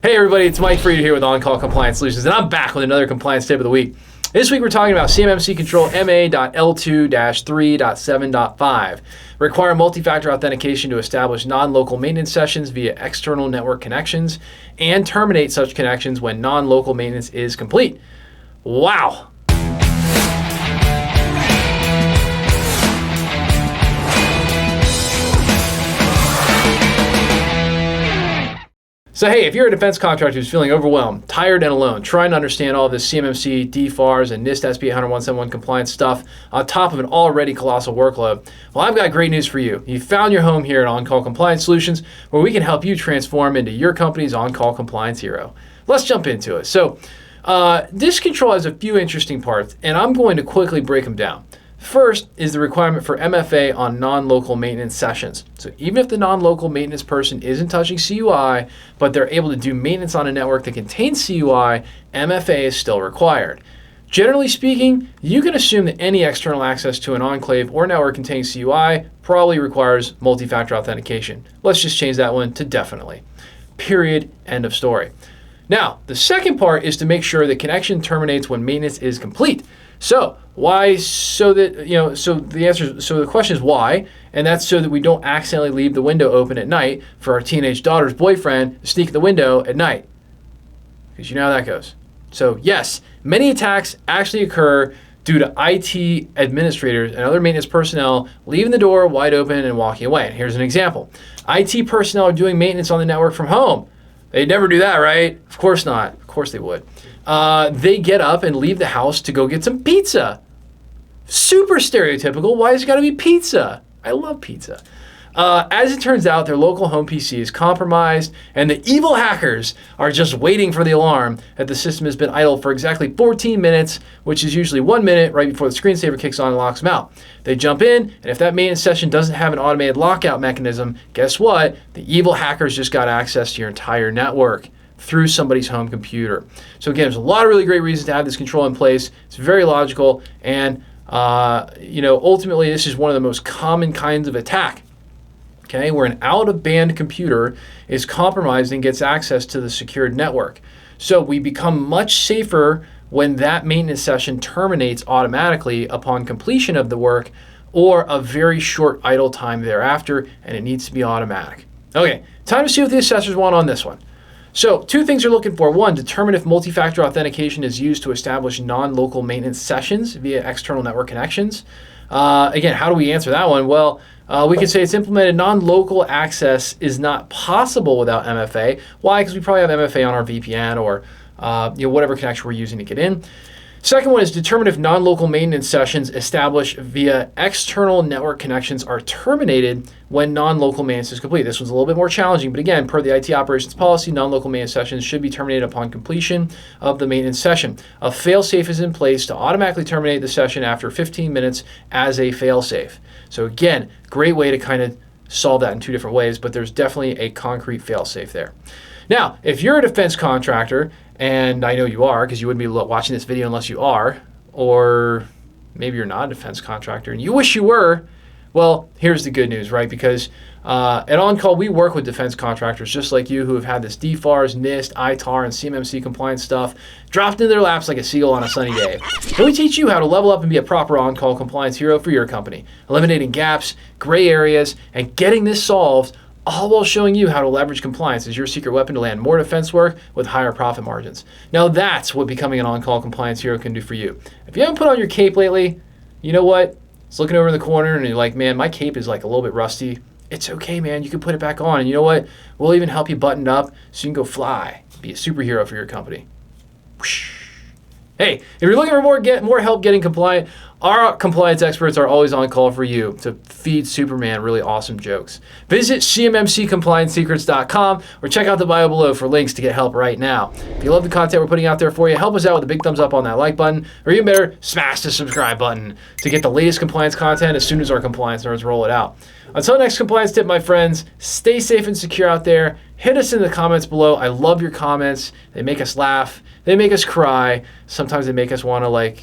Hey everybody, it's Mike Fried here with On-Call Compliance Solutions, and I'm back with another compliance tip of the week. This week we're talking about CMMC Control MA.L2-3.7.5. Require multifactor authentication to establish non-local maintenance sessions via external network connections and terminate such connections when non-local maintenance is complete. Wow! So hey, if you're a defense contractor who's feeling overwhelmed, tired, and alone, trying to understand all this CMMC, DFARS, and NIST SP 800-171 compliance stuff on top of an already colossal workload, well, I've got great news for you. You found your home here at On-Call Compliance Solutions, where we can help you transform into your company's on-call compliance hero. Let's jump into it. So this control has a few interesting parts, and I'm going to quickly break them down. First is the requirement for MFA on non-local maintenance sessions. So even if the non-local maintenance person isn't touching CUI, but they're able to do maintenance on a network that contains CUI, MFA is still required. Generally speaking, you can assume that any external access to an enclave or network containing CUI probably requires multi-factor authentication. Let's just change that one to definitely. Period. End of story. Now, the second part is to make sure the connection terminates when maintenance is complete. So why? So that, the question is why, and that's so that we don't accidentally leave the window open at night for our teenage daughter's boyfriend to sneak the window at night. Because you know how that goes. So yes, many attacks actually occur due to IT administrators and other maintenance personnel leaving the door wide open and walking away. And here's an example. IT personnel are doing maintenance on the network from home. They'd never do that, right? Of course not. Of course they would. They get up and leave the house to go get some pizza. Super stereotypical. Why has it got to be pizza? I love pizza. As it turns out, their local home PC is compromised, and the evil hackers are just waiting for the alarm that the system has been idle for exactly 14 minutes, which is usually 1 minute right before the screensaver kicks on and locks them out. They jump in, and if that maintenance session doesn't have an automated lockout mechanism, guess what? The evil hackers just got access to your entire network through somebody's home computer. So again, there's a lot of really great reasons to have this control in place. It's very logical, and ultimately this is one of the most common kinds of attack. Okay, where an out-of-band computer is compromised and gets access to the secured network. So we become much safer when that maintenance session terminates automatically upon completion of the work or a very short idle time thereafter, and it needs to be automatic. Okay, time to see what the assessors want on this one. So two things you're looking for. One, determine if multi-factor authentication is used to establish non-local maintenance sessions via external network connections. Again, how do we answer that one? Well, we could say it's implemented. Non-local access is not possible without MFA. Why? Because we probably have MFA on our VPN or whatever connection we're using to get in. Second one is determine if non-local maintenance sessions established via external network connections are terminated when non-local maintenance is complete. This one's a little bit more challenging, but again, per the IT operations policy, non-local maintenance sessions should be terminated upon completion of the maintenance session. A fail-safe is in place to automatically terminate the session after 15 minutes as a fail-safe. So again, great way to kind of solve that in two different ways, but there's definitely a concrete fail-safe there. Now, if you're a defense contractor, and I know you are because you wouldn't be watching this video unless you are, or maybe you're not a defense contractor and you wish you were, well, here's the good news, right? Because at On-Call, we work with defense contractors just like you who have had this DFARS, NIST, ITAR, and CMMC compliance stuff dropped into their laps like a seagull on a sunny day. And we teach you how to level up and be a proper on-call compliance hero for your company, eliminating gaps, gray areas, and getting this solved, all while showing you how to leverage compliance as your secret weapon to land more defense work with higher profit margins. Now that's what becoming an on-call compliance hero can do for you. If you haven't put on your cape lately, you know what? It's looking over in the corner and you're like, man, my cape is like a little bit rusty. It's okay, man. You can put it back on. And you know what? We'll even help you button it up so you can go fly, be a superhero for your company. Whoosh. Hey, if you're looking for more help getting compliant, our compliance experts are always on call for you to feed Superman really awesome jokes. Visit CMMCComplianceSecrets.com or check out the bio below for links to get help right now. If you love the content we're putting out there for you, help us out with a big thumbs up on that like button, or even better, smash the subscribe button to get the latest compliance content as soon as our compliance nerds roll it out. Until next compliance tip, my friends, stay safe and secure out there. Hit us in the comments below. I love your comments. They make us laugh. They make us cry. Sometimes they make us want to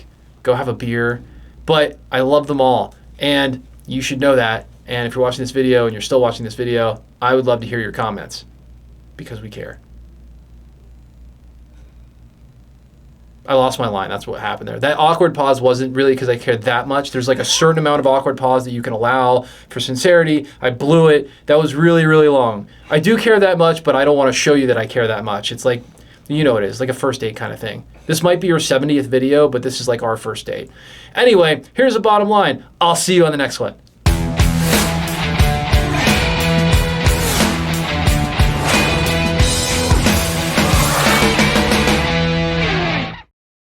go have a beer. But I love them all. And you should know that. And if you're watching this video and you're still watching this video, I would love to hear your comments because we care. I lost my line. That's what happened there. That awkward pause wasn't really because I cared that much. There's like a certain amount of awkward pause that you can allow for sincerity. I blew it. That was really, really long. I do care that much, but I don't want to show you that I care that much. It's like, you know what it is, like a first date kind of thing. This might be your 70th video, but this is like our first date. Anyway, here's the bottom line. I'll see you on the next one.